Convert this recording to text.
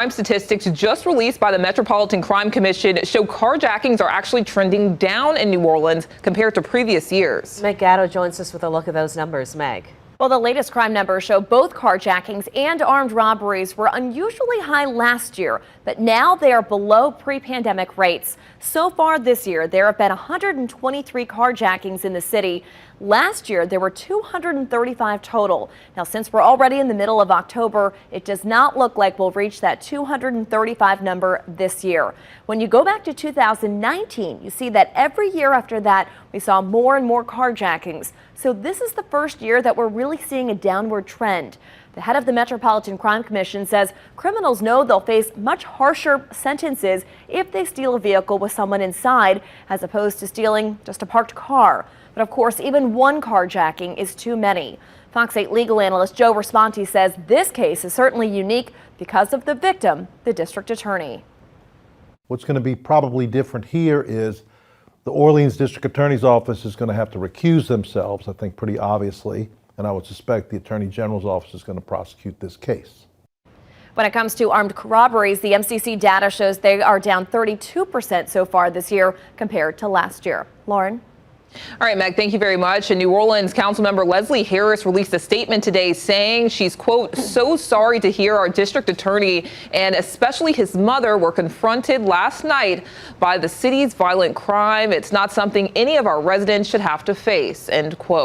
Crime statistics just released by the Metropolitan Crime Commission show carjackings are actually trending down in New Orleans compared to previous years. Meg Gatto joins us with a look at those numbers. Meg. Well, the latest crime numbers show both carjackings and armed robberies were unusually high last year, but now they are below pre-pandemic rates. So far this year, there have been 123 carjackings in the city. Last year, there were 235 total. Now, since we're already in the middle of October, it does not look like we'll reach that 235 number this year. When you go back to 2019, you see that every year after that, we saw more and more carjackings. So this is the first year that we're really seeing a downward trend. The head of the Metropolitan Crime Commission says criminals know they'll face much harsher sentences if they steal a vehicle with someone inside, as opposed to stealing just a parked car. But of course, even one carjacking is too many. Fox 8 legal analyst Joe Responti says this case is certainly unique because of the victim, the district attorney. What's going to be probably different here is the Orleans District Attorney's Office is going to have to recuse themselves, I think pretty obviously, and I would suspect the Attorney General's Office is going to prosecute this case. When it comes to armed robberies, the MCC data shows they are down 32% so far this year compared to last year. Lauren? All right, Meg, thank you very much. And New Orleans Councilmember Leslie Harris released a statement today saying she's, quote, so sorry to hear our district attorney and especially his mother were confronted last night by the city's violent crime. It's not something any of our residents should have to face, end quote.